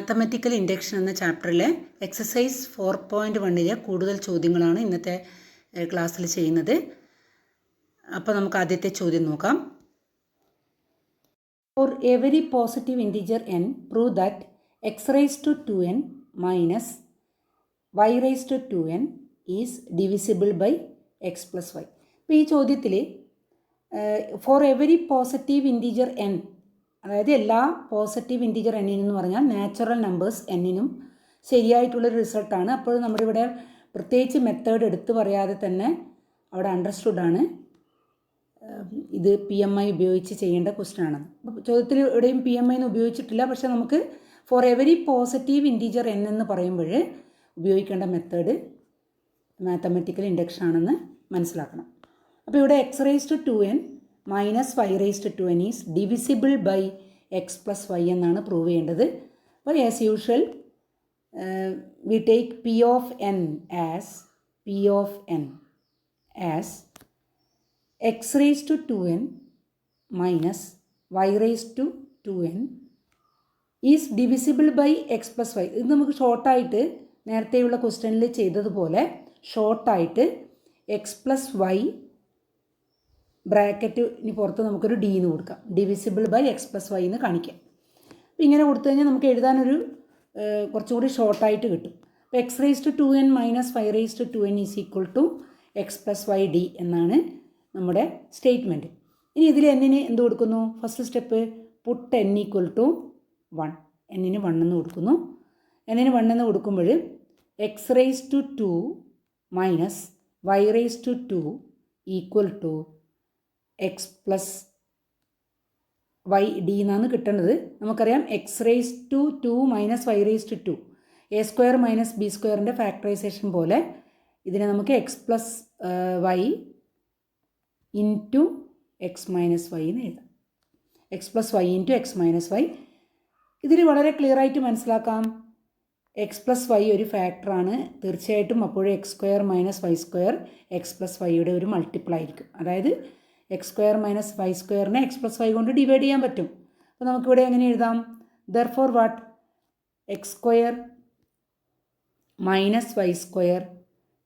Mathematical induction എന്ന ചാപ്റ്ററിലെ exercise 4.1 കൂടുതൽ ചോദ്യങ്ങളാണ് ഇന്നത്തെ ക്ലാസ്സിൽ ചെയ്യുന്നത്. അപ്പോൾ നമുക്ക് ആദ്യത്തെ ചോദ്യം നോക്കാം. For every positive integer n prove that x raised to 2n minus y raised to 2n is divisible by x plus y. അപ്പോൾ ഈ ചോദ്യത്തിൽ for every positive integer n, അതായത് എല്ലാ പോസിറ്റീവ് ഇൻറ്റിജർ എന്നിനും എന്ന് പറഞ്ഞാൽ നാച്ചുറൽ നമ്പേഴ്സ് എന്നിനും ശരിയായിട്ടുള്ളൊരു റിസൾട്ടാണ്. അപ്പോൾ നമ്മുടെ ഇവിടെ പ്രത്യേകിച്ച് മെത്തേഡ് എടുത്തു പറയാതെ തന്നെ അവിടെ അണ്ടർസ്റ്റുഡാണ് ഇത് PMI ഉപയോഗിച്ച് ചെയ്യേണ്ട ക്വസ്റ്റ്യൻ ആണ്. അപ്പോൾ ചോദ്യത്തിൽ എവിടെയും PMI എന്ന് ഉപയോഗിച്ചിട്ടില്ല, പക്ഷേ നമുക്ക് four every positive integer n എന്ന് പറയുമ്പോൾ ഉപയോഗിക്കേണ്ട മെത്തേഡ് മാത്തമാറ്റിക്കൽ ഇൻഡക്ഷൻ ആണെന്ന് മനസ്സിലാക്കണം. അപ്പോൾ ഇവിടെ x raised to 2n minus y raised to 2n is divisible by x plus y എന്നാണ് പ്രൂവ് ചെയ്യേണ്ടത്. അപ്പോൾ as usual we take P of n as x raised to 2n minus y raised to 2n is divisible by x plus y. ഇത് നമുക്ക് ഷോർട്ടായിട്ട് നേരത്തെയുള്ള ക്വസ്റ്റ്യനിൽ ചെയ്തതുപോലെ ഷോർട്ടായിട്ട് എക്സ് പ്ലസ് വൈ ബ്രാക്കറ്റിന് പുറത്ത് നമുക്കൊരു D എന്ന് കൊടുക്കാം. Divisible by x plus y എന്ന് കാണിക്കാം. അപ്പോൾ ഇങ്ങനെ കൊടുത്തു കഴിഞ്ഞാൽ നമുക്ക് എഴുതാനൊരു കുറച്ചുകൂടി ഷോർട്ടായിട്ട് കിട്ടും. അപ്പോൾ x raise to 2n minus y raise to 2n is equal to x plus y D എന്നാണ് നമ്മുടെ സ്റ്റേറ്റ്മെൻറ്റ്. ഇനി ഇതിൽ എന്നിന് എന്ത് കൊടുക്കുന്നു? First step put n equal to 1, എന്നിന് 1 എന്ന് കൊടുക്കുന്നു. എന്നിന് 1 എന്ന് കൊടുക്കുമ്പോൾ x raise to 2 minus y raise to 2 equal to x plus y D എന്നാണ് കിട്ടേണ്ടത്. നമുക്കറിയാം x raise to 2 minus y raise to 2 A square minus b സ്ക്വയറിൻ്റെ ഫാക്ടറൈസേഷൻ പോലെ ഇതിനെ നമുക്ക് x plus y into x minus y എന്ന് എഴുതാം. X plus y into x minus y. ഇതിൽ വളരെ ക്ലിയർ ആയിട്ട് മനസ്സിലാക്കാം, എക്സ് പ്ലസ് വൈ ഒരു ഫാക്ടറാണ് തീർച്ചയായിട്ടും. അപ്പോഴും x square minus y square x plus വൈയുടെ ഒരു മൾട്ടിപ്പിൾ ആയിരിക്കും. അതായത് എക്സ് സ്ക്വയർ മൈനസ് വൈ സ്ക്വയറിനെ എക്സ് പ്ലസ് വൈ കൊണ്ട് ഡിവൈഡ് ചെയ്യാൻ പറ്റും. അപ്പോൾ നമുക്കിവിടെ എങ്ങനെ എഴുതാം? Therefore what x square minus y square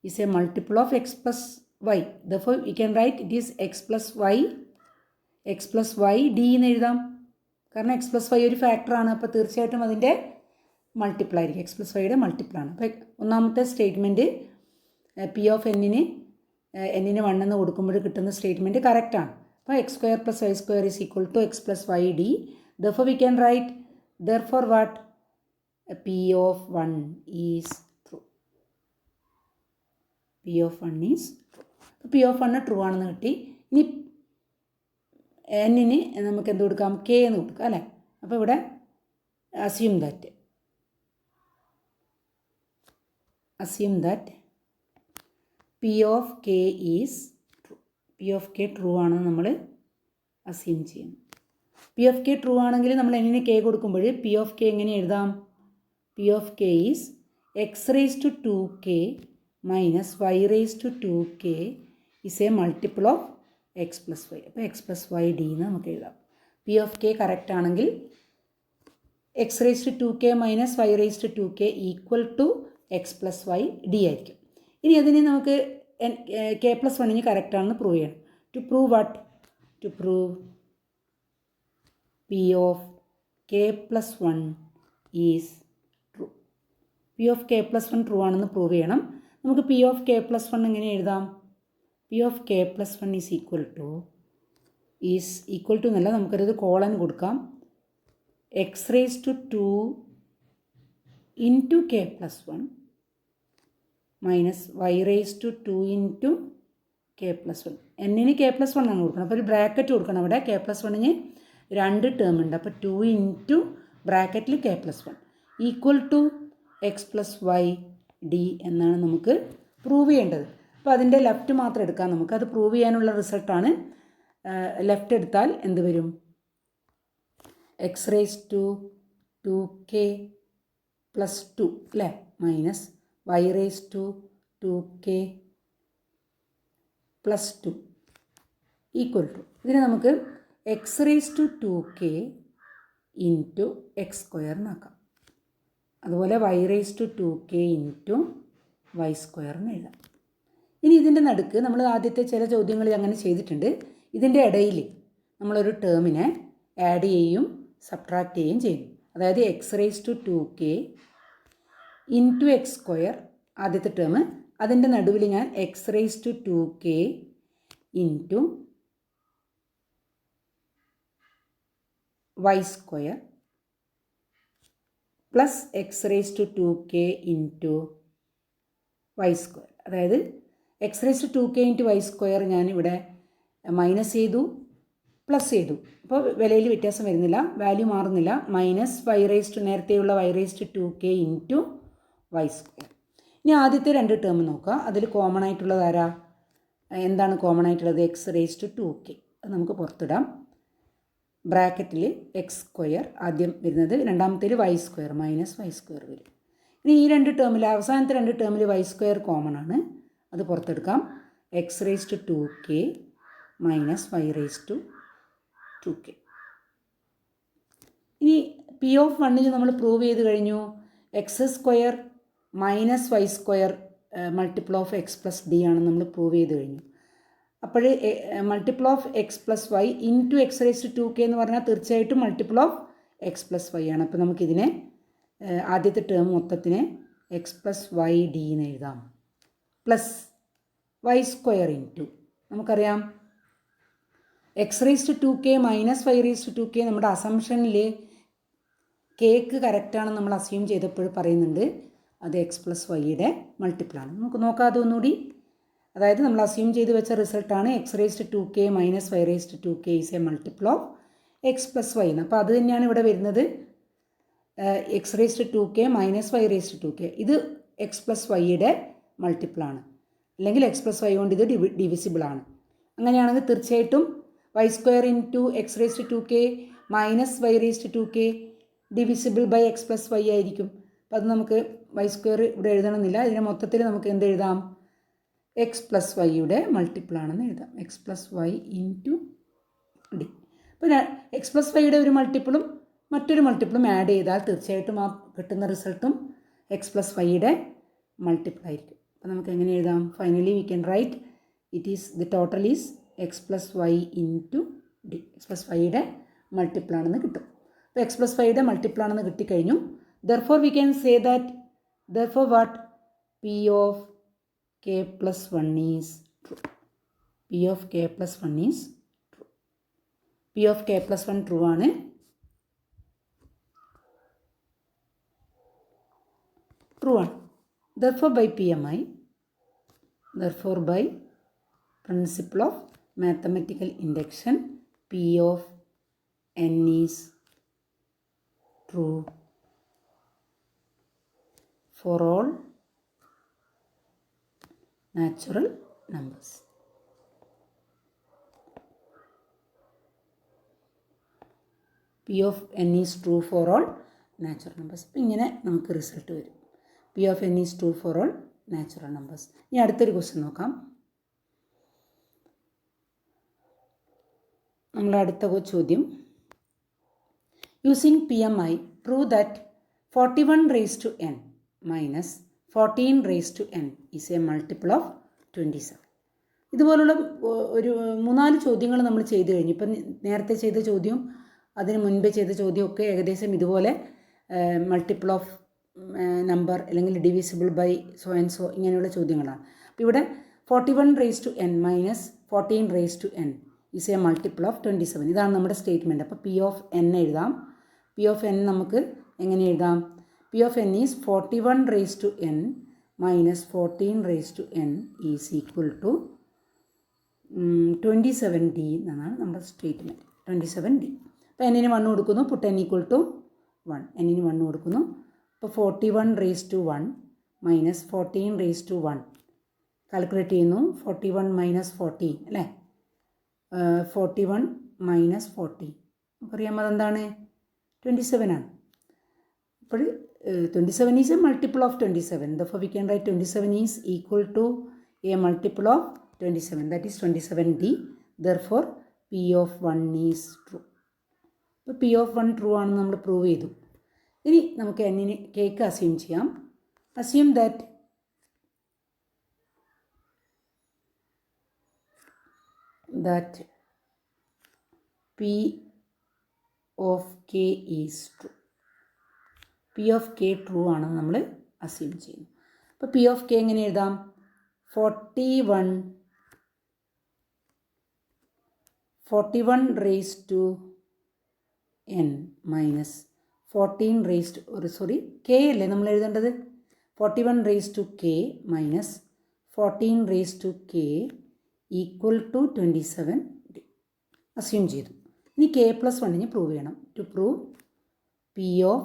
is a multiple of x plus y. Therefore we can write it is x plus y D എന്ന് എഴുതാം. കാരണം എക്സ് പ്ലസ് വൈ ഒരു ഫാക്ടറാണ്. അപ്പോൾ തീർച്ചയായിട്ടും അതിൻ്റെ മൾട്ടിപ്പിൾ ആയിരിക്കും, എക്സ് പ്ലസ് വൈയുടെ മൾട്ടിപ്പിളാണ്. അപ്പോൾ ഒന്നാമത്തെ സ്റ്റേറ്റ്മെൻറ്റ് P ഓഫ് എന്നിന് 1 എന്ന് കൊടുക്കുമ്പോൾ കിട്ടുന്ന സ്റ്റേറ്റ്മെൻറ്റ് കറക്റ്റാണ്. അപ്പോൾ x square plus y square is equal to x plus y D. Therefore we can write therefore what P of 1 is true. P of 1 is true. P of 1 true ആണെന്ന് കിട്ടി. ഇനി എന്നിന് നമുക്ക് എന്ത് കൊടുക്കാം? K എന്ന് കൊടുക്കാം അല്ലേ. അപ്പോൾ ഇവിടെ assume that P of K is true. P of K true ആണെന്ന് നമ്മൾ അസ്യൂം ചെയ്യുന്നു. P of K ട്രൂ ആണെങ്കിൽ നമ്മൾ എന്നിന് K കൊടുക്കുമ്പോൾ P of K എങ്ങനെ എഴുതാം? P of K is x raised to 2k minus y raised to 2k is a multiple of x plus y. അപ്പോൾ x plus y D എന്ന് നമുക്ക് എഴുതാം. P of K കറക്റ്റ് ആണെങ്കിൽ x raised to 2k minus y raised to 2k equal to x plus y D ആയിരിക്കും. ഇനി അതിന് നമുക്ക് K plus 1 കറക്റ്റാണെന്ന് പ്രൂവ് ചെയ്യണം. To prove what? To prove P of K plus 1 is true. P of K plus 1 true ആണെന്ന് prove ചെയ്യണം. നമുക്ക് P of K plus 1 എങ്ങനെ എഴുതാം? P of K plus 1 is equal to എന്നല്ല, നമുക്കത് colon കൊടുക്കാം. X raise to 2 into K plus 1 minus y raise to 2 into K plus 1. എന്നിന് K plus 1 ആണ് കൊടുക്കണം. അപ്പോൾ ഒരു ബ്രാക്കറ്റ് കൊടുക്കണം. അവിടെ K പ്ലസ് 1 2 ടേം ഉണ്ട്. അപ്പോൾ 2 ഇൻറ്റു ബ്രാക്കറ്റിൽ K plus 1 equal to x plus y D എന്നാണ് നമുക്ക് പ്രൂവ് ചെയ്യേണ്ടത്. അപ്പോൾ അതിൻ്റെ ലെഫ്റ്റ് മാത്രം എടുക്കാം നമുക്ക്. അത് പ്രൂവ് ചെയ്യാനുള്ള റിസൾട്ടാണ്. ലെഫ്റ്റ് എടുത്താൽ എന്ത് വരും? X raise to 2k plus 2 അല്ലേ minus y raise to 2k plus 2 equal to, ഇതിനെ നമുക്ക് x raise to 2k into x സ്ക്വയറിനാക്കാം. അതുപോലെ y raise to 2k into y square എന്ന് എഴുതാം. ഇനി ഇതിൻ്റെ നടുക്ക് നമ്മൾ ആദ്യത്തെ ചില ചോദ്യങ്ങളിൽ അങ്ങനെ ചെയ്തിട്ടുണ്ട്. ഇതിൻ്റെ ഇടയിൽ നമ്മളൊരു ടേമിനെ ആഡ് ചെയ്യും സബ്ട്രാക്ട് ചെയ്യുകയും ചെയ്യും. അതായത് x raise to 2k into x square ആദ്യത്തെ ടേം, അതിൻ്റെ നടുവിൽ ഞാൻ x raise to 2k into y square plus x raise to 2k into y square. അതായത് x raise to 2k into y square ഞാനിവിടെ minus ചെയ്തു, plus ചെയ്തു. അപ്പോൾ വിലയിൽ വ്യത്യാസം വരുന്നില്ല, വാല്യൂ മാറുന്നില്ല. മൈനസ് വൈ റേസ് ടു നേരത്തെയുള്ള y raise to 2k into y square. ഇനി ആദ്യത്തെ രണ്ട് ടേം നോക്കുക. അതിൽ കോമൺ ആയിട്ടുള്ളത് ആരാ? എന്താണ് കോമൺ ആയിട്ടുള്ളത്? X raise to 2k. അത് നമുക്ക് പുറത്തിടാം. ബ്രാക്കറ്റിൽ എക്സ് സ്ക്വയർ ആദ്യം വരുന്നത്, രണ്ടാമത്തേൽ y square minus y square വരും. ഇനി ഈ രണ്ട് ടേമിൽ അവസാനത്തെ രണ്ട് ടേമിൽ വൈ സ്ക്വയർ കോമൺ ആണ്, അത് പുറത്തെടുക്കാം. X raise to 2k minus y raise to 2k. ഇനി പി ഓഫ് വണ്ണിന് നമ്മൾ പ്രൂവ് ചെയ്ത് കഴിഞ്ഞു. X square minus y square multiple of x plus D ആണെന്ന് നമ്മൾ പ്രൂവ് ചെയ്ത് കഴിഞ്ഞു. അപ്പോൾ multiple of x plus y into x raise to 2k എന്ന് പറഞ്ഞാൽ തീർച്ചയായിട്ടും multiple of x plus y ആണ്. അപ്പോൾ നമുക്കിതിനെ ആദ്യത്തെ ടേം മൊത്തത്തിനെ എക്സ് പ്ലസ് വൈ ഡി എന്ന് എഴുതാം. പ്ലസ് വൈ സ്ക്വയർ ഇൻറ്റു നമുക്കറിയാം x raise to 2k minus y raise to 2k നമ്മുടെ അസംഷനിൽ കേക്ക് കറക്റ്റാണെന്ന് നമ്മൾ അസ്യൂം ചെയ്തപ്പോൾ പറയുന്നുണ്ട് അത് എക്സ് പ്ലസ് വൈയുടെ മൾട്ടിപ്പിളാണ്. നമുക്ക് നോക്കാതെ ഒന്നുകൂടി. അതായത് നമ്മൾ അസ്യൂം ചെയ്ത് വെച്ച റിസൾട്ടാണ് x raise to 2k minus y raise to 2k is a multiple of x plus y എന്ന്. അപ്പോൾ അത് തന്നെയാണ് ഇവിടെ വരുന്നത്. X raise to 2k minus y raise to 2k ഇത് എക്സ് പ്ലസ് വൈയുടെ മൾട്ടിപ്പിളാണ്, അല്ലെങ്കിൽ എക്സ് പ്ലസ് വൈ കൊണ്ട് ഇത് ഡിവിസിബിളാണ്. അങ്ങനെയാണെങ്കിൽ തീർച്ചയായിട്ടും y square into x raise to 2k minus y raise to 2k divisible by x plus y ആയിരിക്കും. അപ്പോൾ അത് നമുക്ക് വൈ സ്ക്വയർ ഇവിടെ എഴുതണമെന്നില്ല. ഇതിനെ മൊത്തത്തിൽ നമുക്ക് എന്ത് എഴുതാം? എക്സ് പ്ലസ് വൈയുടെ മൾട്ടിപ്പിളാണെന്ന് എഴുതാം. X plus y into d. അപ്പോൾ എക്സ് പ്ലസ് വൈയുടെ ഒരു മൾട്ടിപ്പിളും മറ്റൊരു മൾട്ടിപ്പിളും ആഡ് ചെയ്താൽ തീർച്ചയായിട്ടും ആ കിട്ടുന്ന റിസൾട്ടും എക്സ് പ്ലസ് വൈയുടെ മൾട്ടിപ്പിൾ ആയിരിക്കും. അപ്പോൾ നമുക്ക് എങ്ങനെ എഴുതാം? Finally we can write it is the total is x plus y into D. X plus വൈയുടെ മൾട്ടിപ്പിളാണെന്ന് കിട്ടും. അപ്പോൾ എക്സ് പ്ലസ് വൈയുടെ മൾട്ടിപ്പിളാണെന്ന് കിട്ടിക്കഴിഞ്ഞു. Therefore we can say that therefore what P of k plus 1 is true. P of k plus 1 is true. P of k plus 1 true ആണ്. True ആണ്. Therefore by PMI, therefore by principle of mathematical induction, P of n is true for all natural numbers. P of n is true for all natural numbers. അപ്പോൾ ഇങ്ങനെ നമുക്ക് result വരും. P of n is true for all natural numbers. ഇനി അടുത്തൊരു question നോക്കാം. നമ്മളെ അടുത്ത ചോദ്യം, using PMI prove that 41 raised to n minus 14 raised to n is a multiple of 27. ഇതുപോലുള്ള ഒരു 3-4 ചോദ്യങ്ങൾ നമ്മൾ ചെയ്തു കഴിഞ്ഞു. ഇപ്പം നേരത്തെ ചെയ്ത ചോദ്യം അതിന് മുൻപേ ചെയ്ത ചോദ്യമൊക്കെ ഏകദേശം ഇതുപോലെ മൾട്ടിപ്പിൾ ഓഫ് നമ്പർ അല്ലെങ്കിൽ divisible by so and so ഇങ്ങനെയുള്ള ചോദ്യങ്ങളാണ്. അപ്പോൾ ഇവിടെ 41 raised to n minus 14 raised to n is a multiple of 27. ഇതാണ് നമ്മുടെ സ്റ്റേറ്റ്മെൻറ്റ്. അപ്പോൾ പി ഓഫ് n എഴുതാം. പി ഓഫ് n നമുക്ക് എങ്ങനെ എഴുതാം? P of n is 41 raised to n minus 14 raised to n is equal to 27d എന്നാണ് നമ്മുടെ statement. 27d. അപ്പോൾ എന്നിന് 1 കൊടുക്കുന്നു. Put n equal to 1. എന്നിന് 1 കൊടുക്കുന്നു. അപ്പോൾ 41 raised to 1 minus 14 raised to 1 calculate ചെയ്യുന്നു. 41 മൈനസ് 14 അല്ലേ? 41 മൈനസ് 40 നമുക്കറിയാം അതെന്താണ്? 27 ആണ്. അപ്പോൾ 27 is a multiple of 27. Therefore we can write 27 is equal to a multiple of 27. That is 27d. Therefore P of 1 is true. അപ്പോൾ P of 1 true ആണെന്ന് നമ്മൾ prove ചെയ്തു. ഇനി നമുക്ക് എന്നിന് കേക്ക് അസ്യൂം ചെയ്യാം. Assume that P of k is true. P of k true ആണെന്ന് നമ്മൾ അസ്യൂം ചെയ്യുന്നു. അപ്പോൾ P of k എങ്ങനെ എഴുതാം? 41 raised to n minus 14 raised k അല്ലേ നമ്മൾ എഴുതേണ്ടത്? 41 raised to k minus 14 raised to k equal to 27d assume ചെയ്തു. ഇനി k പ്ലസ് 1 പ്രൂവ് ചെയ്യണം. To prove P of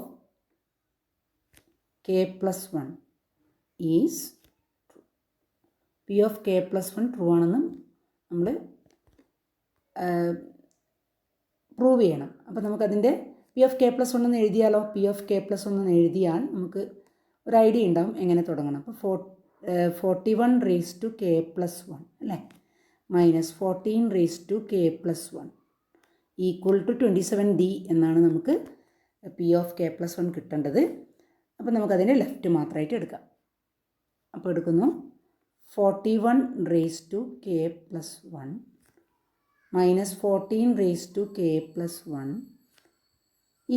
k plus 1 is true. P of k plus 1 true ആണെന്ന് നമ്മൾ prove ചെയ്യണം. അപ്പോൾ നമുക്കതിൻ്റെ P of k പ്ലസ് 1 എന്ന് എഴുതിയാലോ? P of k plus 1 എന്ന് എഴുതിയാൽ നമുക്ക് ഒരു ഐഡിയ ഉണ്ടാവും എങ്ങനെ തുടങ്ങണം. അപ്പോൾ 41 raised to k പ്ലസ് 1 അല്ലേ, minus 14 raised to k plus 1 equal to 27d എന്നാണ് നമുക്ക് P of k പ്ലസ് 1 കിട്ടേണ്ടത്. അപ്പോൾ നമുക്കതിൻ്റെ ലെഫ്റ്റ് മാത്രമായിട്ട് എടുക്കാം. അപ്പോൾ എടുക്കുന്നു 41 raised to k plus 1 minus 14 raised to k plus 1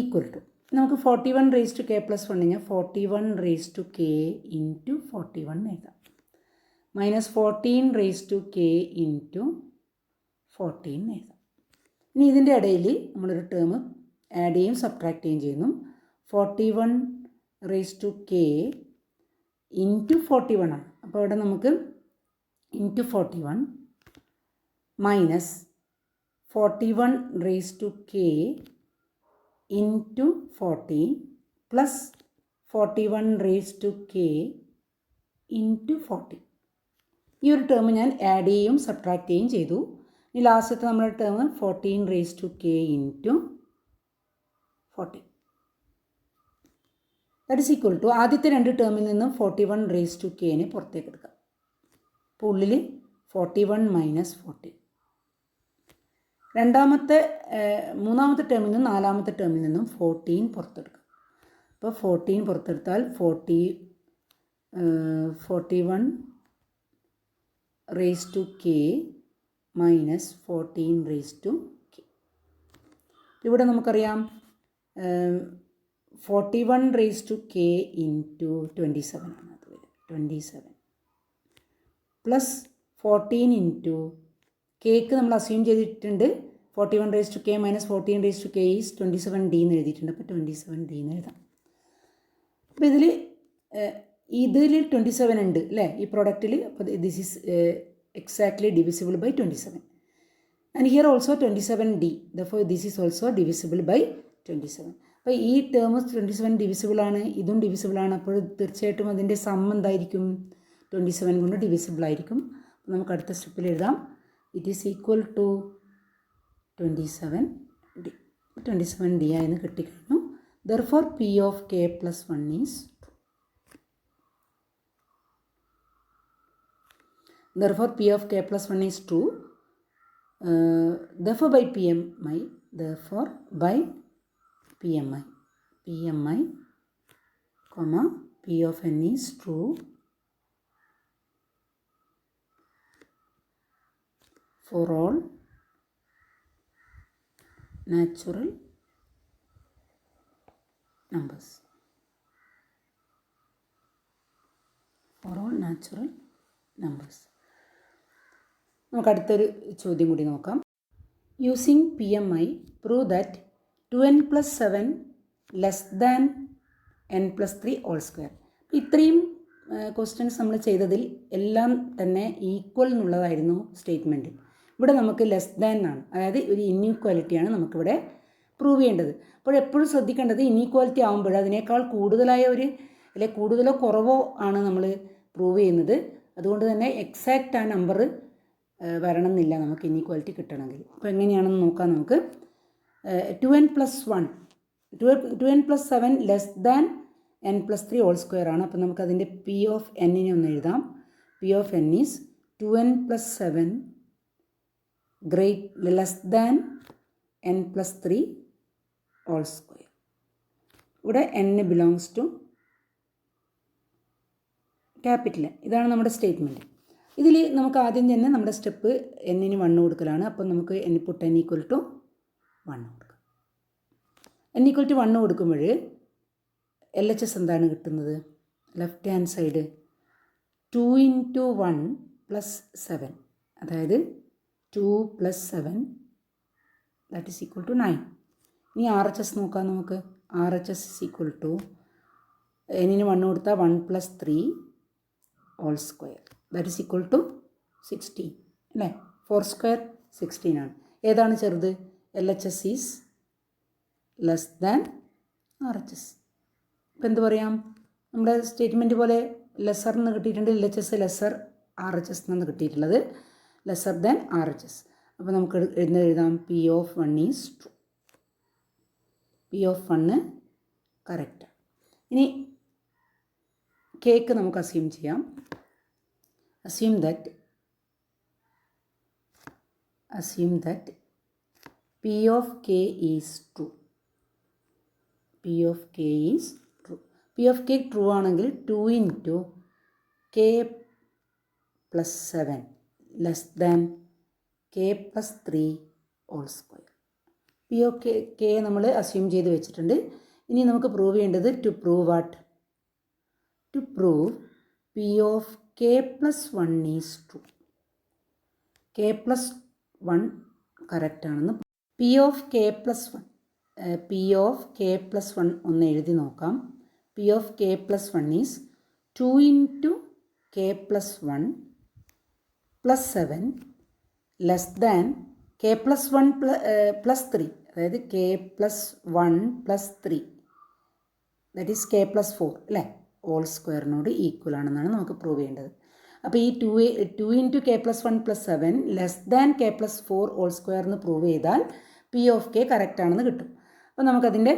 equal to, നമുക്ക് 41 raised to k പ്ലസ് 1 കഴിഞ്ഞാൽ 41 raised to k ഇൻറ്റു 41 എഴുതാം. Minus 14 raised to k into 14 എഴുതാം. ഇനി ഇതിൻ്റെ ഇടയിൽ നമ്മളൊരു ടേം ആഡ് ചെയ്യും സബ്ട്രാക്ട് ചെയ്യുകയും ചെയ്യുന്നു. 41 raised to k ഇൻറ്റു 41 ആണ്. അപ്പോൾ ഇവിടെ നമുക്ക് into 41 minus 41 raised to k into 14 plus 41 raised to k into 40. ഈ ഒരു ടേം ഞാൻ ആഡ് ചെയ്യും സബ്ട്രാക്ട് ചെയ്യുകയും ചെയ്തു. ഇനി ലാസ്റ്റത്തെ നമ്മുടെ term 14 raised to k into 40 that is equal to ആദ്യത്തെ രണ്ട് ടേമിൽ നിന്നും 41 raised to k പുറത്തേക്ക് എടുക്കാം. അപ്പോൾ ഉള്ളിൽ 41 മൈനസ് 40. മൂന്നാമത്തെ ടേമിൽ നിന്നും നാലാമത്തെ ടേമിൽ നിന്നും 14 പുറത്തെടുക്കാം. അപ്പോൾ 14 പുറത്തെടുത്താൽ 41 raised to k minus 14 raised to k. ഇവിടെ നമുക്കറിയാം 41 raised to k ഇൻറ്റു 27 ആണ്. അത് വരും 27 പ്ലസ് 14 ഇൻറ്റു കേക്ക് നമ്മൾ അസ്യൂം ചെയ്തിട്ടുണ്ട് 41 raised to k minus 14 raised to k is 27d എന്ന് എഴുതിയിട്ടുണ്ട്. അപ്പോൾ 27d എന്ന് എഴുതാം. അപ്പോൾ ഇതിൽ 27 ഉണ്ട് അല്ലേ ഈ പ്രോഡക്റ്റിൽ. അപ്പോൾ this is exactly divisible by 27 and here also 27d, therefore this is also divisible by 27. അപ്പോൾ ഈ ടേം 27 ഡിവിസിബിൾ ആണ്, ഇതും ഡിവിസിബിൾ ആണ്. അപ്പോൾ തീർച്ചയായിട്ടും അതിൻ്റെ സം എന്തായിരിക്കും? 27 കൊണ്ട് ഡിവിസിബിൾ ആയിരിക്കും. അപ്പോൾ നമുക്ക് അടുത്ത സ്റ്റെപ്പിൽ എഴുതാം it is equal to 27d. 27d ആയെന്ന് കിട്ടിക്കഴിഞ്ഞു. therefore P of k plus 1 is therefore P of k plus 1 is true. Therefore by PMI comma P of n is true for all natural numbers. For all natural numbers. നമുക്ക് അടുത്തൊരു ചോദ്യം കൂടി നോക്കാം. Using PMI prove that 2n plus 7 less than n plus 3 whole square. ഇത്രയും questions നമ്മൾ ചെയ്തതിൽ എല്ലാം തന്നെ ഈക്വൽ എന്നുള്ളതായിരുന്നു സ്റ്റേറ്റ്മെൻറ്റ്. ഇവിടെ നമുക്ക് ലെസ് ദാൻ ആണ്, അതായത് ഒരു ഇൻഈക്വാലിറ്റിയാണ് നമുക്കിവിടെ പ്രൂവ് ചെയ്യേണ്ടത്. അപ്പോൾ എപ്പോഴും ശ്രദ്ധിക്കേണ്ടത് ഇൻഈക്വാലിറ്റി ആകുമ്പോൾ അതിനേക്കാൾ കൂടുതലായ ഒരു അല്ലെ കൂടുതലോ കുറവോ ആണ് നമ്മൾ പ്രൂവ് ചെയ്യുന്നത്. അതുകൊണ്ട് തന്നെ എക്സാക്റ്റ് ആ നമ്പർ വരണം എന്നില്ല നമുക്ക് ഇൻഈക്വാലിറ്റി കിട്ടണമെങ്കിൽ. അപ്പോൾ എങ്ങനെയാണെന്ന് നോക്കാം നമുക്ക്. 2n plus 7 less than n plus 3 whole square ആണ്. അപ്പോൾ നമുക്കതിൻ്റെ P of n ഒന്ന് എഴുതാം. P of n is 2n plus 7 less than n plus 3 whole square. ഇവിടെ n ബിലോങ്സ് ടു ക്യാപിറ്റൽ. ഇതാണ് നമ്മുടെ സ്റ്റേറ്റ്മെൻറ്റ്. ഇതിൽ നമുക്ക് ആദ്യം തന്നെ നമ്മുടെ സ്റ്റെപ്പ് n-ന് 1 കൊടുക്കലാണ്. അപ്പം നമുക്ക് പുട്ട് n ഈക്വൽ ടു 1 കൊടുക്കാം. n ഈക്വൽ ടു 1 കൊടുക്കുമ്പോൾ LHS എന്താണ് കിട്ടുന്നത്? ലെഫ്റ്റ് ഹാൻഡ് സൈഡ് 2 × 1 + 7, അതായത് 2 + 7 ദാറ്റ് ഈസ് ഈക്വൽ ടു 9. ഇനി RHS നോക്കാം നമുക്ക്. RHS ഈസ് ഈക്വൽ ടു n-ന് 1 കൊടുത്താൽ 1 + 3 whole square that is equal to 16 അല്ലേ? 4² 16 ആണ്. ഏതാണ് ചെറുത്? LHS is less than RHS. ഇപ്പം എന്ത് പറയാം? നമ്മുടെ സ്റ്റേറ്റ്മെൻറ്റ് പോലെ ലെസ്സർ എന്ന് കിട്ടിയിട്ടുണ്ട്. LHS ലെസ്സർ RHS എന്നാണ് കിട്ടിയിട്ടുള്ളത്, ലെസ്സർ ദാൻ RHS. അപ്പോൾ നമുക്ക് എഴുതാം P of 1 is true. P of 1 കറക്റ്റാണ്. ഇനി കേക്ക് നമുക്ക് അസ്യൂം ചെയ്യാം. assume that P of k is true. P of k is true. P of k true ആണെങ്കിൽ 2 × k + 7 less than k + 3 whole square. P of k നമ്മൾ assume ചെയ്ത് വെച്ചിട്ടുണ്ട്. ഇനി നമുക്ക് പ്രൂവ് ചെയ്യേണ്ടത് to prove what? To prove P of k + 1 is true. k + 1 കറക്റ്റാണെന്ന്. P of k + 1 P of k + 1 ഒന്ന് എഴുതി നോക്കാം. P of k + 1 is 2 × k + 1 + 7 less than k + 1 + 3, അതായത് k + 1 + 3 ദാറ്റ് ഈസ് k + 4 അല്ലേ? ഹോൾ സ്ക്വയറിനോട് ഈക്വൽ ആണെന്നാണ് നമുക്ക് prove ചെയ്യേണ്ടത്. അപ്പോൾ ഈ 2 × k + 1 + 7 less than k + 4 whole square എന്ന് പ്രൂവ് ചെയ്താൽ P of k കറക്റ്റ് ആണെന്ന് കിട്ടും. അപ്പോൾ നമുക്കതിൻ്റെ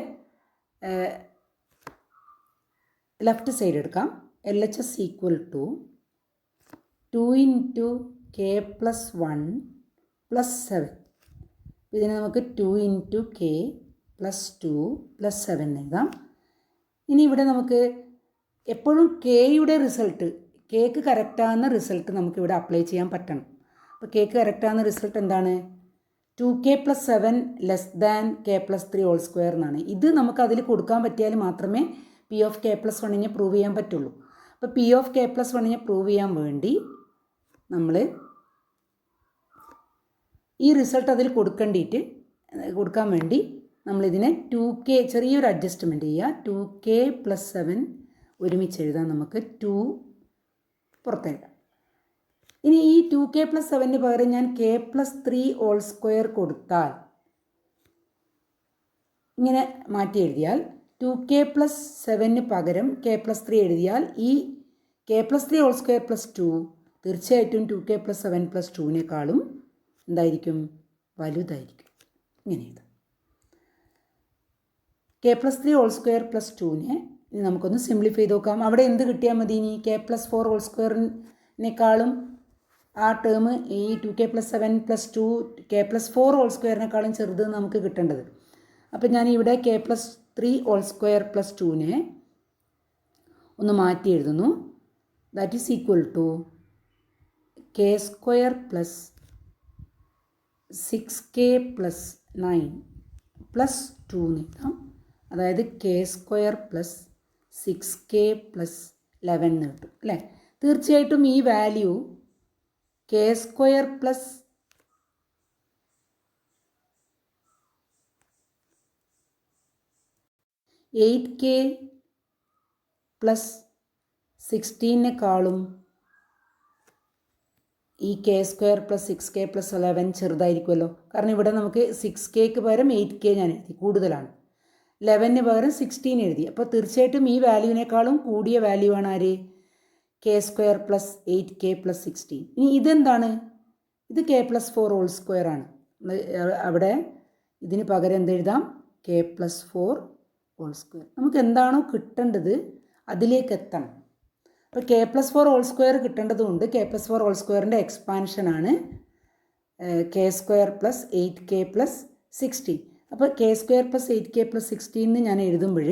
ലെഫ്റ്റ് സൈഡ് എടുക്കാം. LHS equal to 2 × k + 1 + 7. ഇതിനെ നമുക്ക് 2 × k + 2 + 7 എഴുതാം. ഇനി ഇവിടെ നമുക്ക് എപ്പോഴും കെയുടെ റിസൾട്ട്, കേക്ക് കറക്റ്റാകുന്ന റിസൾട്ട് നമുക്കിവിടെ അപ്ലൈ ചെയ്യാൻ പറ്റണം. അപ്പോൾ കേക്ക് കറക്റ്റാകുന്ന റിസൾട്ട് എന്താണ്? 2k + 7 less than k + 3 whole square എന്നാണ്. ഇത് നമുക്ക് അതിൽ കൊടുക്കാൻ പറ്റിയാൽ മാത്രമേ P of k + 1 പ്രൂവ് ചെയ്യാൻ പറ്റുള്ളൂ. അപ്പോൾ P of k + 1 പ്രൂവ് ചെയ്യാൻ വേണ്ടി നമ്മൾ ഈ റിസൾട്ട് അതിൽ കൊടുക്കാൻ വേണ്ടി നമ്മളിതിനെ 2k ചെറിയൊരു അഡ്ജസ്റ്റ്മെൻറ്റ് ചെയ്യുക. 2k + 7 ഒരുമിച്ച് എഴുതാൻ നമുക്ക് 2 പുറത്തെഴുതാം. ഇനി ഈ 2k + 7 പകരം ഞാൻ k + 3 ഹോൾ സ്ക്വയർ കൊടുത്താൽ, ഇങ്ങനെ മാറ്റി എഴുതിയാൽ 2k + 7 പകരം k + 3 എഴുതിയാൽ ഈ k + 3 ഹോൾ സ്ക്വയർ + 2 തീർച്ചയായിട്ടും 2k + 7 + 2 എന്തായിരിക്കും? വലുതായിരിക്കും. ഇങ്ങനെ എഴുതാം. k + 3 ഹോൾ സ്ക്വയർ + 2 ഇനി നമുക്കൊന്ന് സിംപ്ലിഫൈ ചെയ്ത് നോക്കാം. അവിടെ എന്ത് കിട്ടിയാൽ മതി? ഇനി k + 4 ഹോൾ സ്ക്വയറിനേക്കാളും ആ ടേം ഈ 2k + 7 + 2 k + 4 ഹോൾ സ്ക്വയറിനേക്കാളും ചെറുത് നമുക്ക് കിട്ടേണ്ടത്. അപ്പോൾ ഞാൻ ഇവിടെ k + 3 ഹോൾ സ്ക്വയർ + 2 ഒന്ന് മാറ്റി എഴുതുന്നു. That is equal to k² + 6k + 9 + 2 എഴുതാം. അതായത് k² + 6k + 11 എന്ന് കിട്ടും അല്ലേ? തീർച്ചയായിട്ടും ഈ വാല്യൂ k² + 8k + 16 ഈ k² + 6k + 11 ചെറുതായിരിക്കുമല്ലോ. കാരണം ഇവിടെ നമുക്ക് 6kക്ക് പകരം 8k ഞാൻ എഴുതി, കൂടുതലാണ്. 11 പകരം 16 എഴുതി. അപ്പോൾ തീർച്ചയായിട്ടും ഈ വാല്യൂവിനേക്കാളും കൂടിയ വാല്യൂ ആണ് ആര്? k² + 8k + 16. ഇനി ഇതെന്താണ്? ഇത് k + 4 ഹോൾ സ്ക്വയർ ആണ്. അവിടെ ഇതിന് പകരം എന്തെഴുതാം? k + 4 whole square. നമുക്ക് എന്താണോ കിട്ടേണ്ടത് അതിലേക്ക് എത്തണം. അപ്പോൾ k + 4 ഹോൾ സ്ക്വയർ കിട്ടേണ്ടതുകൊണ്ട് k + 4 ഹോൾ സ്ക്വയറിൻ്റെ എക്സ്പാൻഷനാണ് k² + 8k + 16. അപ്പോൾ k² + 8k + 16 ഞാൻ എഴുതുമ്പോൾ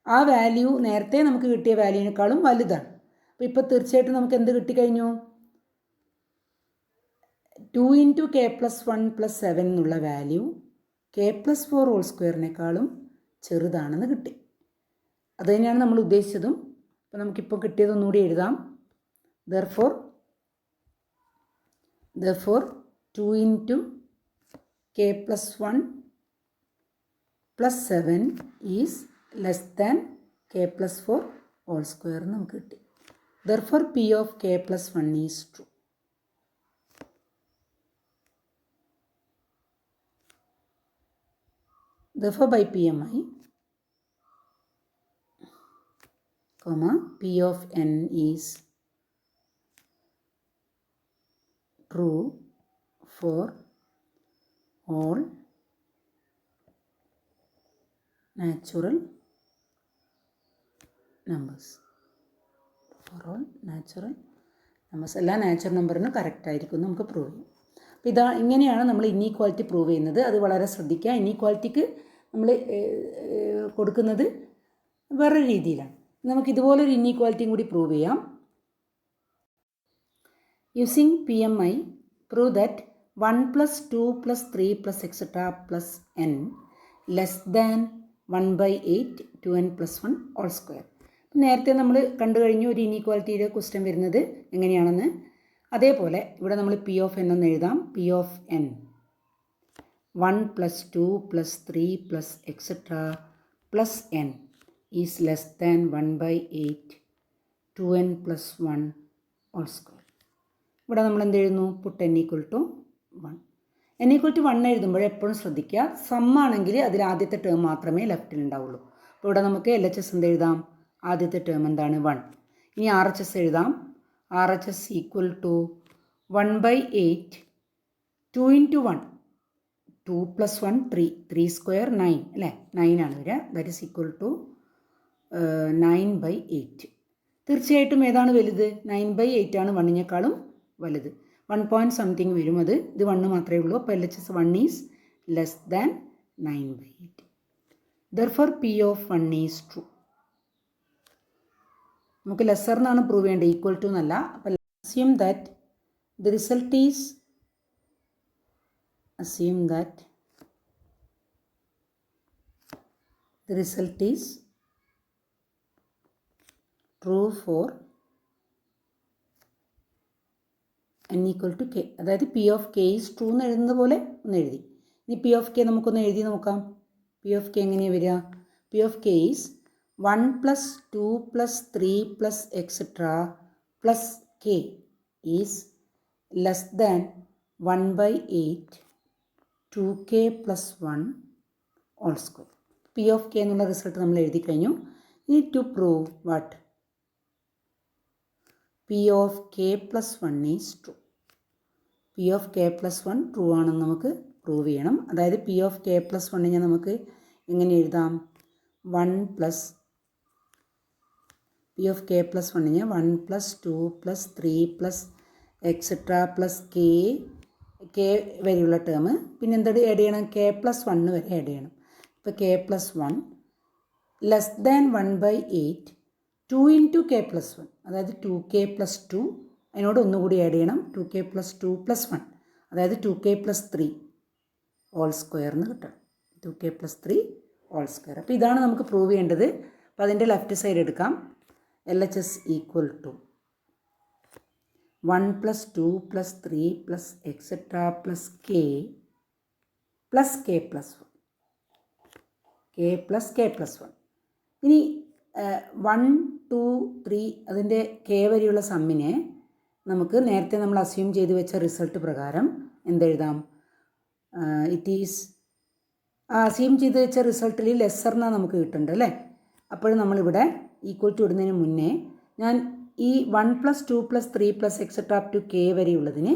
ആ വാല്യൂ നേരത്തെ നമുക്ക് കിട്ടിയ വാല്യൂവിനേക്കാളും വലുതാണ്. അപ്പോൾ ഇപ്പോൾ തീർച്ചയായിട്ടും നമുക്ക് എന്ത് കിട്ടിക്കഴിഞ്ഞു? 2 × k+1+7 എന്നുള്ള വാല്യൂ k+4² ചെറുതാണെന്ന് കിട്ടി. അത് തന്നെയാണ് നമ്മൾ ഉദ്ദേശിച്ചതും. അപ്പോൾ നമുക്കിപ്പോൾ കിട്ടിയതൊന്നുകൂടി എഴുതാം. therefore 2 × k+1+7 is less than k+4² എന്ന് നമുക്ക് കിട്ടി. therefore p of k+1 is true. therefore by PMI, P of n is true for all natural numbers. എല്ലാ നാച്ചുറൽ നമ്പറിനും കറക്റ്റ് ആയിരിക്കും നമുക്ക് പ്രൂവ് ചെയ്യും. അപ്പോൾ ഇങ്ങനെയാണ് നമ്മൾ ഇന്നീക്വാലിറ്റി പ്രൂവ് ചെയ്യുന്നത്. അത് വളരെ ശ്രദ്ധിക്കുക. ഇന്നീക്വാലിറ്റിക്ക് നമ്മൾ കൊടുക്കുന്നത് വേറൊരു രീതിയിലാണ്. നമുക്കിതുപോലൊരു ഇന്നീക്വാലിറ്റിയും കൂടി പ്രൂവ് ചെയ്യാം. Using PMI, prove that 1 + 2 + 3 + etc. + n less than 1/8 2n + 1² നേരത്തെ നമ്മൾ കണ്ടു കഴിഞ്ഞു ഒരു ഇനീക്വാലിറ്റിയുടെ ക്വസ്റ്റ്യൻ വരുന്നത് എങ്ങനെയാണെന്ന്. അതേപോലെ ഇവിടെ നമ്മൾ P of n എന്ന് എഴുതാം. P of n 1 + 2 + 3 + etc. + n is less than 1/8 2n + 1² ഇവിടെ നമ്മൾ എന്ത് എഴുതുന്നു? പുട്ട് n = 1. n = 1 എഴുതുമ്പോൾ എപ്പോഴും ശ്രദ്ധിക്കുക, സമ്മാണെങ്കിൽ അതിൽ ആദ്യത്തെ ടേം മാത്രമേ ലെഫ്റ്റിൽ ഉണ്ടാവുള്ളൂ. അപ്പോൾ ഇവിടെ നമുക്ക് LHS എന്ത് എഴുതാം? ആദ്യത്തെ ടേം എന്താണ്? 1. ഇനി RHS എഴുതാം. RHS = 1/8 2 × 1 2 + 1 3 3² 9 അല്ലേ? 9 ആണ് വരിക. That is equal to 9/8. തീർച്ചയായിട്ടും ഏതാണ് വലുത്? 9/8 ആണ് 1-നേക്കാളും വലുത്. 1 point something വരും. ഇത് 1 മാത്രമേ ഉള്ളൂ. അപ്പോൾ LHS 1 is less than 9/8. therefore P of 1 is true. നമുക്ക് ലെസ്സർ എന്നാണ് പ്രൂവ് ചെയ്യേണ്ടത്, ഈക്വൽ ടു എന്നല്ല. അപ്പോൾ assume that the result is true for n = k. അതായത് P of k is true എന്ന് എഴുതുന്നത് പോലെ ഒന്ന് എഴുതി. ഇനി P of k നമുക്കൊന്ന് എഴുതി നോക്കാം. P of k എങ്ങനെയാണ് വരിക? P of k is 1 + 2 + 3 + etc. k is less than 1/8 2k + 1² P of k എന്നുള്ള റിസൾട്ട് നമ്മൾ എഴുതി കഴിഞ്ഞു. ഇനി to prove what? P of k + 1 is true. P of k + 1 true ആണെന്ന് നമുക്ക് പ്രൂവ് ചെയ്യണം. അതായത് P of k + 1 നമുക്ക് എങ്ങനെ എഴുതാം? 1 + P of k + 1 1 + 2 + 3 + etc. k വരെയുള്ള ടേം, പിന്നെ എന്ത് ആഡ് ചെയ്യണം? k + 1 വരെ ആഡ് ചെയ്യണം. ഇപ്പോൾ k + 1 ലെസ് ദാൻ 1/8 2 × k + 1 അതായത് 2k + 2 അതിനോട് ഒന്നുകൂടി ആഡ് ചെയ്യണം. 2k + 2 + 1 അതായത് 2k + 3² എന്ന് കിട്ടണം. 2k + 3². അപ്പോൾ ഇതാണ് നമുക്ക് പ്രൂവ് ചെയ്യേണ്ടത്. അപ്പോൾ അതിൻ്റെ ലെഫ്റ്റ് സൈഡ് എടുക്കാം. LHS = 1 + 2 + 3 + etc. k + k + 1 ഇനി 1 2 3 അതിൻ്റെ k വരെയുള്ള സമ്മിനെ നമുക്ക് നേരത്തെ നമ്മൾ അസ്യൂം ചെയ്ത് വെച്ച റിസൾട്ട് പ്രകാരം എന്തെഴുതാം? ഇറ്റ് ഈസ് അസ്യൂം ചെയ്ത് വെച്ച റിസൾട്ടിൽ ലെസ്സറിനാണ് നമുക്ക് കിട്ടേണ്ടത് അല്ലേ? അപ്പോൾ നമ്മളിവിടെ ഈക്വൽ ടു ഇടുന്നതിന് മുന്നേ ഞാൻ ഈ 1 + 2 + 3 + etc. k വരെയുള്ളതിന്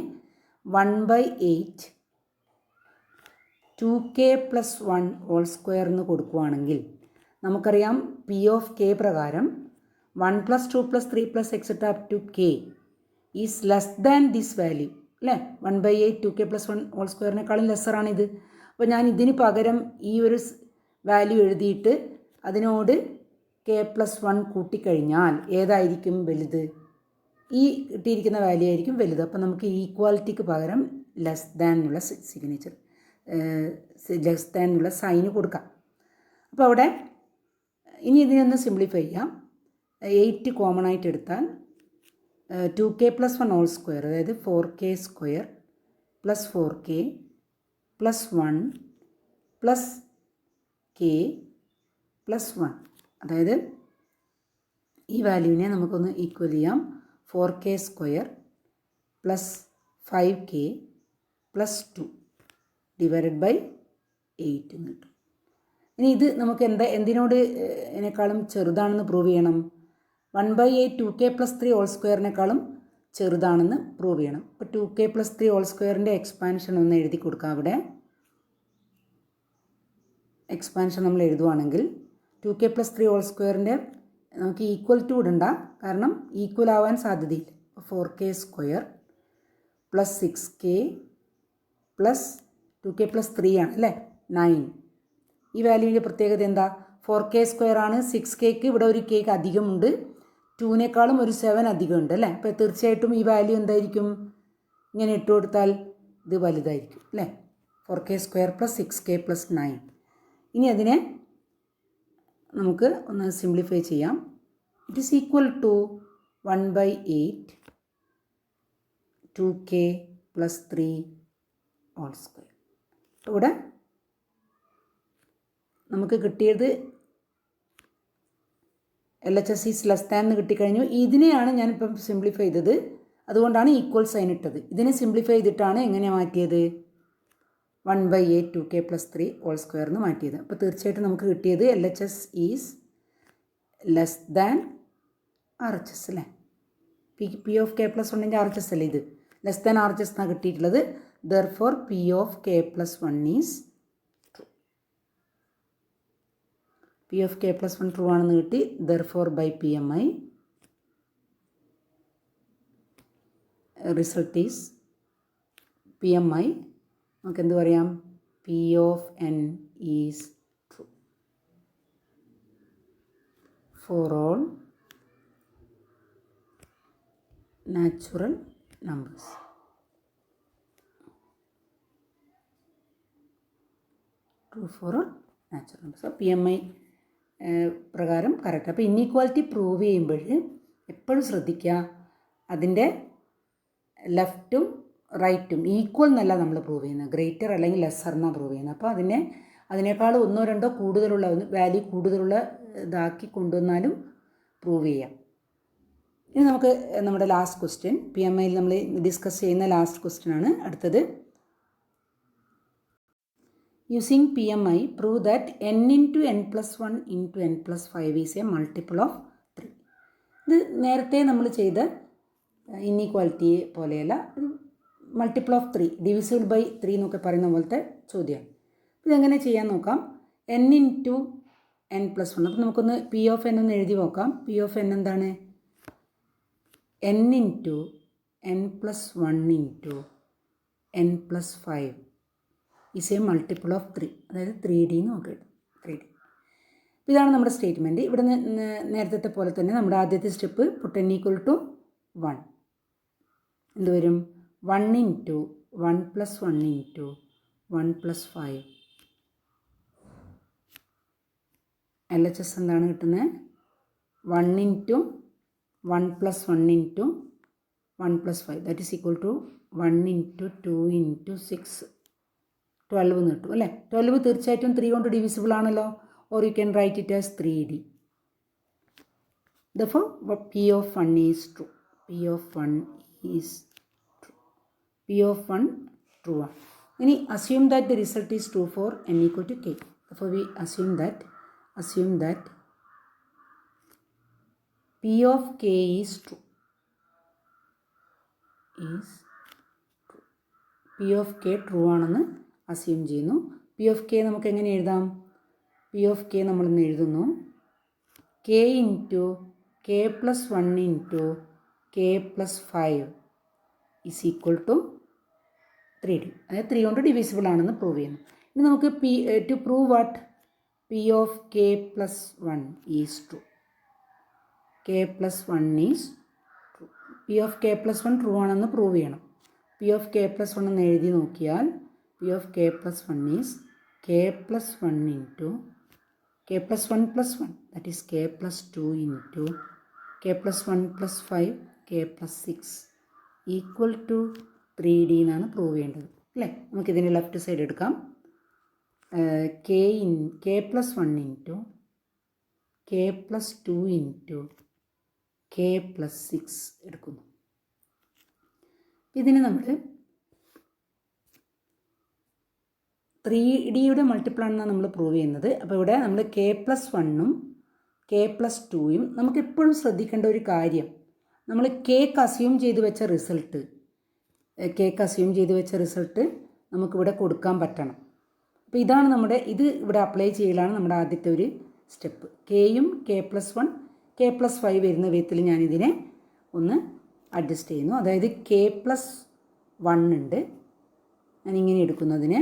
1/8 2k + 1² എന്ന് കൊടുക്കുകയാണെങ്കിൽ നമുക്കറിയാം P of k പ്രകാരം 1 + 2 + 3 + etc. k is less than this value അല്ലേ? 1/8 2k + 1² ലെസ്സറാണിത്. അപ്പോൾ ഞാൻ ഇതിന് പകരം ഈ ഒരു വാല്യൂ എഴുതിയിട്ട് അതിനോട് k+1 കൂട്ടിക്കഴിഞ്ഞാൽ ഏതായിരിക്കും വലുത്? ഈ കിട്ടിയിരിക്കുന്ന വാല്യൂ ആയിരിക്കും വലുത്. അപ്പോൾ നമുക്ക് ഈക്വാലിറ്റിക്ക് പകരം ലെസ് ദാൻ എന്നുള്ള സിഗ്നേച്ചർ ലെസ് ദാൻ എന്നുള്ള സൈന് കൊടുക്കാം. അപ്പോൾ അവിടെ ഇനി ഇതിനൊന്ന് സിംപ്ലിഫൈ ചെയ്യാം. 8 കോമൺ ആയിട്ട് എടുത്താൽ 2k+1 ഹോൾ സ്ക്വയർ, അതായത് 4k² + 4k + 1 + k + 1, അതായത് ഈ വാല്യൂവിനെ നമുക്കൊന്ന് ഈക്വൽ ചെയ്യാം. 4k² + 5k + 2 ഡിവൈഡഡ് ബൈ 8 എന്ന് കിട്ടും. ഇനി ഇത് നമുക്ക് എന്തിനോട് ഇതിനേക്കാളും ചെറുതാണെന്ന് പ്രൂവ് ചെയ്യണം? 1/8 2k+3 ഹോൾ സ്ക്വയറിനേക്കാളും ചെറുതാണെന്ന് പ്രൂവ് ചെയ്യണം. അപ്പോൾ 2k+3 ഹോൾ സ്ക്വയറിൻ്റെ എക്സ്പാൻഷൻ ഒന്ന് എഴുതി കൊടുക്കാം. അവിടെ എക്സ്പാൻഷൻ നമ്മൾ എഴുതുവാണെങ്കിൽ 2k+3 ഹോൾ സ്ക്വയറിൻ്റെ നമുക്ക് ഈക്വൽ ടു ഇടണ്ട, കാരണം ഈക്വൽ ആവാൻ സാധ്യതയില്ല. 4k² + 6k + 2k+3 ആണ് അല്ലേ, 9. ഈ വാല്യൂവിൻ്റെ പ്രത്യേകത എന്താ? 4k² ആണ്. 6kക്ക് ഇവിടെ ഒരു കേക്ക് അധികമുണ്ട്, 2നേക്കാളും ഒരു 7 അധികമുണ്ട് അല്ലേ. അപ്പോൾ തീർച്ചയായിട്ടും ഈ വാല്യൂ എന്തായിരിക്കും? ഇങ്ങനെ ഇട്ട് കൊടുത്താൽ ഇത് വലുതായിരിക്കും അല്ലേ. 4k² + 6k + 9. ഇനി അതിനെ നമുക്ക് ഒന്ന് സിംപ്ലിഫൈ ചെയ്യാം. It is equal to 1/8 2k + 3 whole square. ഇവിടെ നമുക്ക് കിട്ടിയത് LHS ഈസ് ലെസ് ദാൻ എന്ന് കിട്ടിക്കഴിഞ്ഞു. ഇതിനെയാണ് ഞാനിപ്പം സിംപ്ലിഫൈ ചെയ്തത്, അതുകൊണ്ടാണ് ഈക്വൽ സൈൻ ഇട്ടത്. ഇതിനെ സിംപ്ലിഫൈ ചെയ്തിട്ടാണ് എങ്ങനെ മാറ്റിയത്? 1/8 2k + 3 ഹോൾ സ്ക്വയർ എന്ന് മാറ്റിയത്. അപ്പോൾ തീർച്ചയായിട്ടും നമുക്ക് കിട്ടിയത് LHS is less than RHS അല്ലേ. P(k+1)ൻ്റെ RHS അല്ലേ ഇത്. ലെസ് ദാൻ RHS എന്നാണ് കിട്ടിയിട്ടുള്ളത്. Therefore P(k+1) is true. P(k+1) true ആണെന്ന് കിട്ടി. Therefore by PMI result is PMI നമുക്ക് എന്ത് പറയാം? P(n) is true for all natural numbers. True for all natural numbers. അപ്പോൾ PMI പ്രകാരം കറക്റ്റ്. അപ്പോൾ ഇന്നീക്വാലിറ്റി പ്രൂവ് ചെയ്യുമ്പോൾ എപ്പോഴും ശ്രദ്ധിക്കുക, അതിൻ്റെ ലെഫ്റ്റും റൈറ്റും ഈക്വൽ എന്നല്ല നമ്മൾ പ്രൂവ് ചെയ്യുന്നത്, ഗ്രേറ്റർ അല്ലെങ്കിൽ ലെസ്സർ എന്നാണ് പ്രൂവ് ചെയ്യുന്നത്. അപ്പോൾ അതിനേക്കാൾ 1 or 2 കൂടുതലുള്ള വാല്യൂ കൂടുതലുള്ള ഇതാക്കി കൊണ്ടുവന്നാലും പ്രൂവ് ചെയ്യാം. ഇനി നമുക്ക് നമ്മുടെ ലാസ്റ്റ് ക്വസ്റ്റ്യൻ, PMIയിൽ നമ്മൾ ഡിസ്കസ് ചെയ്യുന്ന ലാസ്റ്റ് ക്വസ്റ്റ്യൻ ആണ് അടുത്തത്. Using PMI prove that n × n+1 × n+5 is a multiple of 3. ഇത് നേരത്തെ നമ്മൾ ചെയ്ത ഇന്നീക്വാലിറ്റി പോലെയല്ല, മൾട്ടിപ്പിൾ ഓഫ് 3 ഡിവിസിബിൾ ബൈ 3 എന്നൊക്കെ പറയുന്ന പോലത്തെ ചോദ്യമാണ്. ഇതെങ്ങനെ ചെയ്യാൻ നോക്കാം. n × n+1. അപ്പോൾ നമുക്കൊന്ന് P(n) ഒന്ന് എഴുതി നോക്കാം. P(n) എന്താണ്? n × n+1 × n+5 is a multiple of 3, അതായത് 3D എന്ന് നമുക്ക് എഴുതാം. 3D. ഇതാണ് നമ്മുടെ സ്റ്റേറ്റ്മെൻറ്റ്. ഇവിടെ നേരത്തെ പോലെ തന്നെ നമ്മുടെ ആദ്യത്തെ സ്റ്റെപ്പ് പുട്ട് n = 1. എന്ത് വരും? 1 × 1+1 × 1+5. LHS എന്താണ് കിട്ടുന്നത്? 1 × 1+1 × 1+5 ദാറ്റ് ഈസ് ഈക്വൽ ടു 1 × 2 × 6 12 എന്ന് കിട്ടും അല്ലേ. 12 തീർച്ചയായിട്ടും 3 കൊണ്ട് ഡിവിസിബിൾ ആണല്ലോ. Or you can write it as 3D. Therefore P(1) is true. P(1) is true. P(1) true ആണ്. ഇനി assume that the result is true for n = k. Therefore we assume that P(k) is true. P(k) true ആണെന്ന് assume ചെയ്യുന്നു. P(k) നമുക്ക് എങ്ങനെ എഴുതാം? P(k) നമ്മളൊന്ന് എഴുതുന്നു. k × k+1 × k+5 is equal to 3D. അതായത് 3 കൊണ്ട് ഡിവിസിബിൾ ആണെന്ന് പ്രൂവ് ചെയ്യുന്നു. ഇനി നമുക്ക് to prove what? P(k+1) is true. K plus one is true. P of k plus one true ആണെന്ന് പ്രൂവ് ചെയ്യണം. P of k plus one എന്ന് എഴുതി നോക്കിയാൽ P of k plus one is k plus one into k plus one plus one, that is k plus two into k plus one plus five k plus six equal to 3D എന്നാണ് prove ചെയ്യേണ്ടത് അല്ലേ. നമുക്കിതിൻ്റെ left side എടുക്കാം. K plus one into k plus two into k plus six എടുക്കുന്നു. ഇതിന് നമ്മൾ 3Dയുടെ മൾട്ടിപ്പിളാണെന്നാണ് നമ്മൾ prove ചെയ്യുന്നത്. അപ്പോൾ ഇവിടെ നമ്മൾ കെ പ്ലസ് വണ്ണും കെ പ്ലസ് ടുയും നമുക്കെപ്പോഴും ശ്രദ്ധിക്കേണ്ട ഒരു കാര്യം, നമ്മൾ കേക്ക് അസ്യൂം ചെയ്ത് വെച്ച റിസൾട്ട് നമുക്കിവിടെ കൊടുക്കാൻ പറ്റണം. അപ്പോൾ ഇതാണ് ഇത് ഇവിടെ അപ്ലൈ ചെയ്യലാണ് നമ്മുടെ ആദ്യത്തെ ഒരു സ്റ്റെപ്പ്. കെയും K plus one K plus five വരുന്ന വിധത്തിൽ ഞാനിതിനെ ഒന്ന് അഡ്ജസ്റ്റ് ചെയ്യുന്നു. അതായത് കെ പ്ലസ് വൺ ഉണ്ട്, ഞാനിങ്ങനെ എടുക്കുന്നതിന്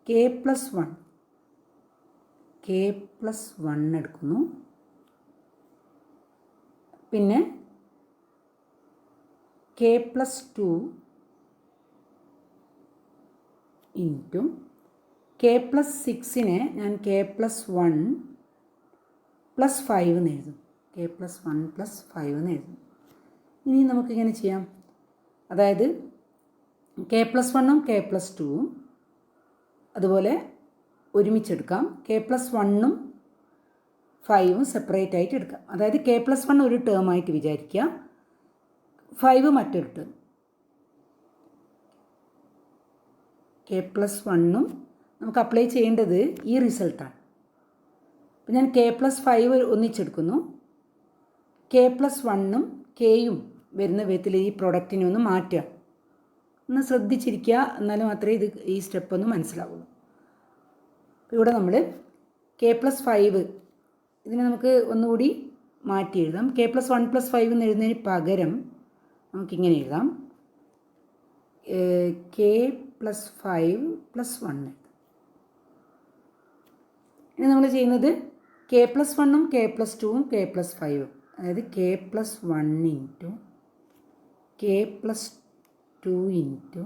കെ പ്ലസ് വൺ എടുക്കുന്നു. പിന്നെ k plus two into k plus സിക്സിനെ ഞാൻ k plus one plus five എന്ന് എഴുതും. K plus one plus five എന്ന് എഴുതും. ഇനി നമുക്കിങ്ങനെ ചെയ്യാം. അതായത് കെ പ്ലസ് വണ്ണും കെ പ്ലസ് ടുവും അതുപോലെ ഒരുമിച്ചെടുക്കാം. കെ പ്ലസ് വണ്ണും ഫൈവും സെപ്പറേറ്റ് ആയിട്ട് എടുക്കാം. അതായത് കെ പ്ലസ് വൺ ഒരു ടേം ആയിട്ട് വിചാരിക്കുക, ഫൈവ് മറ്റൊരു ടേം. കെ പ്ലസ് വണ്ണും നമുക്ക് അപ്ലൈ ചെയ്യേണ്ടത് ഈ റിസൾട്ടാണ്. അപ്പം ഞാൻ കെ പ്ലസ് ഫൈവ് ഒന്നിച്ചെടുക്കുന്നു. കെ പ്ലസ് വണ്ണും കെയും വരുന്ന വിധത്തിൽ ഈ പ്രോഡക്റ്റിനെ ഒന്ന് മാറ്റുക. ഒന്ന് ശ്രദ്ധിച്ചിരിക്കുക, എന്നാലും മാത്രമേ ഈ സ്റ്റെപ്പ് ഒന്ന് മനസ്സിലാവുള്ളൂ. ഇവിടെ നമ്മൾ കെ പ്ലസ് ഫൈവ് ഇതിനെ നമുക്ക് ഒന്നുകൂടി മാറ്റി എഴുതാം. K plus one plus five എന്ന് എഴുതുന്നതിന് പകരം നമുക്കിങ്ങനെ എഴുതാം, k plus five plus one. ഇനി നമ്മൾ ചെയ്യുന്നത് കെ പ്ലസ് വണ്ണും കെ പ്ലസ് ടുവും കെ പ്ലസ് ഫൈവും, അതായത് k plus one into k plus two into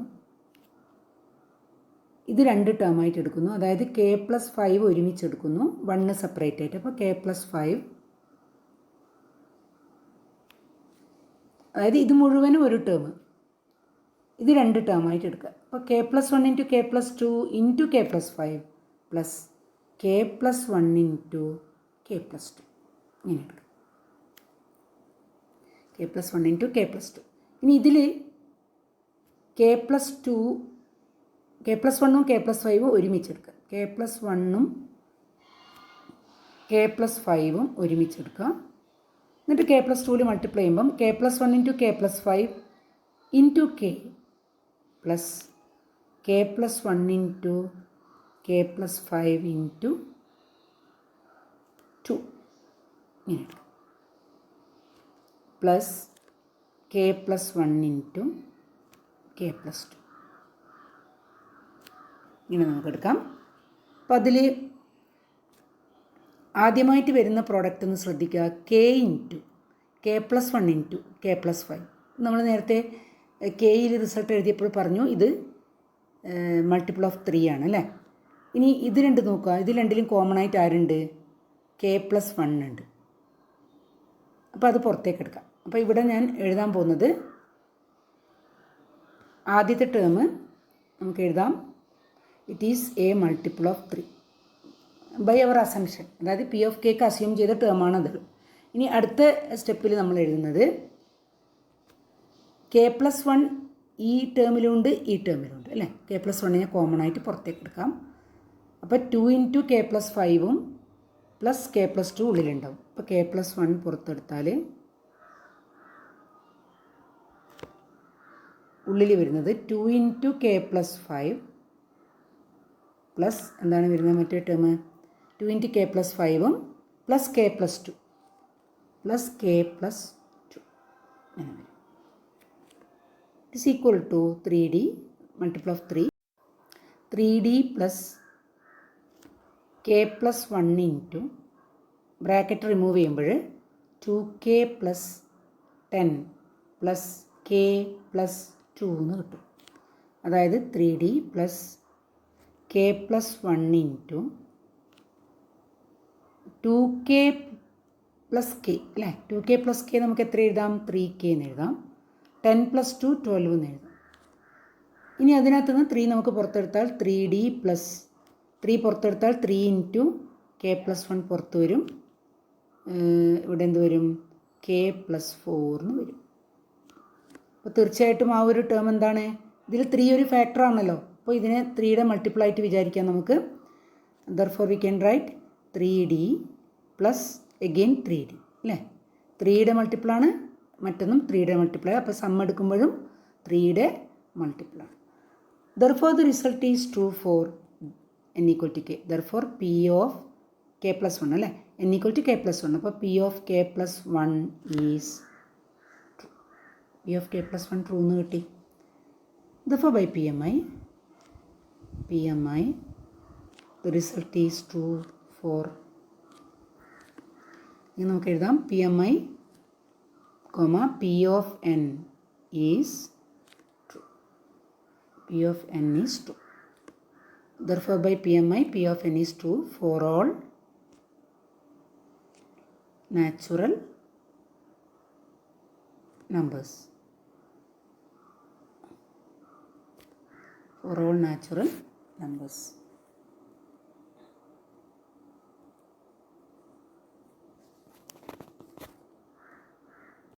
ഇത് രണ്ട് ടേമായിട്ട് എടുക്കുന്നു. അതായത് കെ പ്ലസ് ഫൈവ് ഒരുമിച്ചെടുക്കുന്നു, വണ്ണ് സെപ്പറേറ്റ് ആയിട്ട്. അപ്പോൾ കെ പ്ലസ് ഫൈവ്, അതായത് ഇത് മുഴുവനും ഒരു ടേം, ഇത് രണ്ട് ടേമായിട്ട് എടുക്കുക. അപ്പോൾ k plus one into k plus two into k plus five plus k plus one into k plus to, ഇങ്ങനെ എടുക്കുക. K plus one into k plus to. ഇനി ഇതിൽ K plus to K plus വണ്ണും k plus ഫൈവും ഒരുമിച്ചെടുക്കുക. K plus വണ്ണും k plus ഫൈവും ഒരുമിച്ചെടുക്കുക. എന്നിട്ട് K plus ടുവിൽ മൾട്ടിപ്ലൈ ചെയ്യുമ്പം K plus one into k plus five into k plus k plus one into k plus five into two, ഇങ്ങനെ എടുക്കുക. Plus k plus one into k plus to, ഇങ്ങനെ നമുക്കെടുക്കാം. അപ്പം അതിൽ ആദ്യമായിട്ട് വരുന്ന പ്രോഡക്റ്റ് ഒന്ന് ശ്രദ്ധിക്കുക, K into k plus one into k plus five. നമ്മൾ നേരത്തെ കെയിൽ റിസൾട്ട് എഴുതിയപ്പോൾ പറഞ്ഞു ഇത് മൾട്ടിപ്പിൾ ഓഫ് 3 ആണ് അല്ലേ. ഇനി ഇത് രണ്ട് നോക്കുക, ഇത് രണ്ടിലും കോമൺ ആയിട്ട് ആരുണ്ട്? കെ പ്ലസ് വൺ ഉണ്ട്. അപ്പോൾ അത് പുറത്തേക്ക് എടുക്കാം. അപ്പോൾ ഇവിടെ ഞാൻ എഴുതാൻ പോകുന്നത് ആദ്യത്തെ ടേം നമുക്ക് എഴുതാം, it is a multiple of 3 by our assumption. അതായത് പി ഓഫ് കെക്ക് അസ്യൂം ചെയ്ത ടേമാണത്. ഇനി അടുത്ത സ്റ്റെപ്പിൽ നമ്മൾ എഴുതുന്നത് കെ പ്ലസ് വൺ ഈ ടേമിലുണ്ട് ഈ ടേമിലുണ്ട് അല്ലേ. കെ പ്ലസ് വണ്ണിനെ കോമൺ ആയിട്ട് പുറത്തേക്ക് എടുക്കാം. അപ്പോൾ 2 ഇൻറ്റു കെ പ്ലസ് ഫൈവും പ്ലസ് കെ പ്ലസ് ടു ഉള്ളിലുണ്ടാവും. അപ്പോൾ കെ പ്ലസ് വൺ പുറത്തെടുത്താൽ ഉള്ളിൽ വരുന്നത് 2 into k plus five plus എന്താണ് വരുന്നത് മറ്റേ ടേം 2 ഇൻറ്റു കെ പ്ലസ് ഫൈവും plus k plus two plus k plus two അങ്ങനെ വരും. It is equal to 3D multiple of 3D plus k plus one into bracket remove ചെയ്യുമ്പോൾ 2k plus 10 plus k plus 2 എന്ന് കിട്ടും. അതായത് 3d plus k plus 1 into 2k plus k അല്ലേ. 2k plus k നമുക്ക് എത്ര എഴുതാം? 3k എന്ന് എഴുതാം. 10 പ്ലസ് 2 12 എന്ന് എഴുതാം. ഇനി അതിനകത്ത് നിന്ന് 3 നമുക്ക് പുറത്തെടുത്താൽ 3d plus 3 പുറത്തെടുത്താൽ 3 into k plus 1 പുറത്ത് വരും. ഇവിടെ എന്ത് വരും? k പ്ലസ് 4 എന്ന് വരും. അപ്പോൾ തീർച്ചയായിട്ടും ആ ഒരു ടേം എന്താണ്? ഇതിൽ 3 ഒരു ഫാക്ടറാണല്ലോ. അപ്പോൾ ഇതിനെ 3യുടെ മൾട്ടിപ്പിൾ ആയിട്ട് വിചാരിക്കാം നമുക്ക്. Therefore we can right 3d plus again 3d അല്ലേ. 3യുടെ മൾട്ടിപ്പിളാണ്, മറ്റൊന്നും 3യുടെ മൾട്ടിപ്പിളാണ്. അപ്പോൾ സം എടുക്കുമ്പോഴും 3യുടെ മൾട്ടിപ്പിളാണ്. Therefore the result is true for n equal to k. Therefore p of k plus 1 അല്ലേ, n equal to k plus 1. അപ്പോൾ p of k plus 1 is true. p of k plus 1 true എന്ന് കിട്ടി. Therefore by PMI the result is true for. ഇനി നമുക്ക് എഴുതാം PMI, p of n is true. p of n is true. Therefore by PMI p of n is true for all natural numbers. For all natural numbers.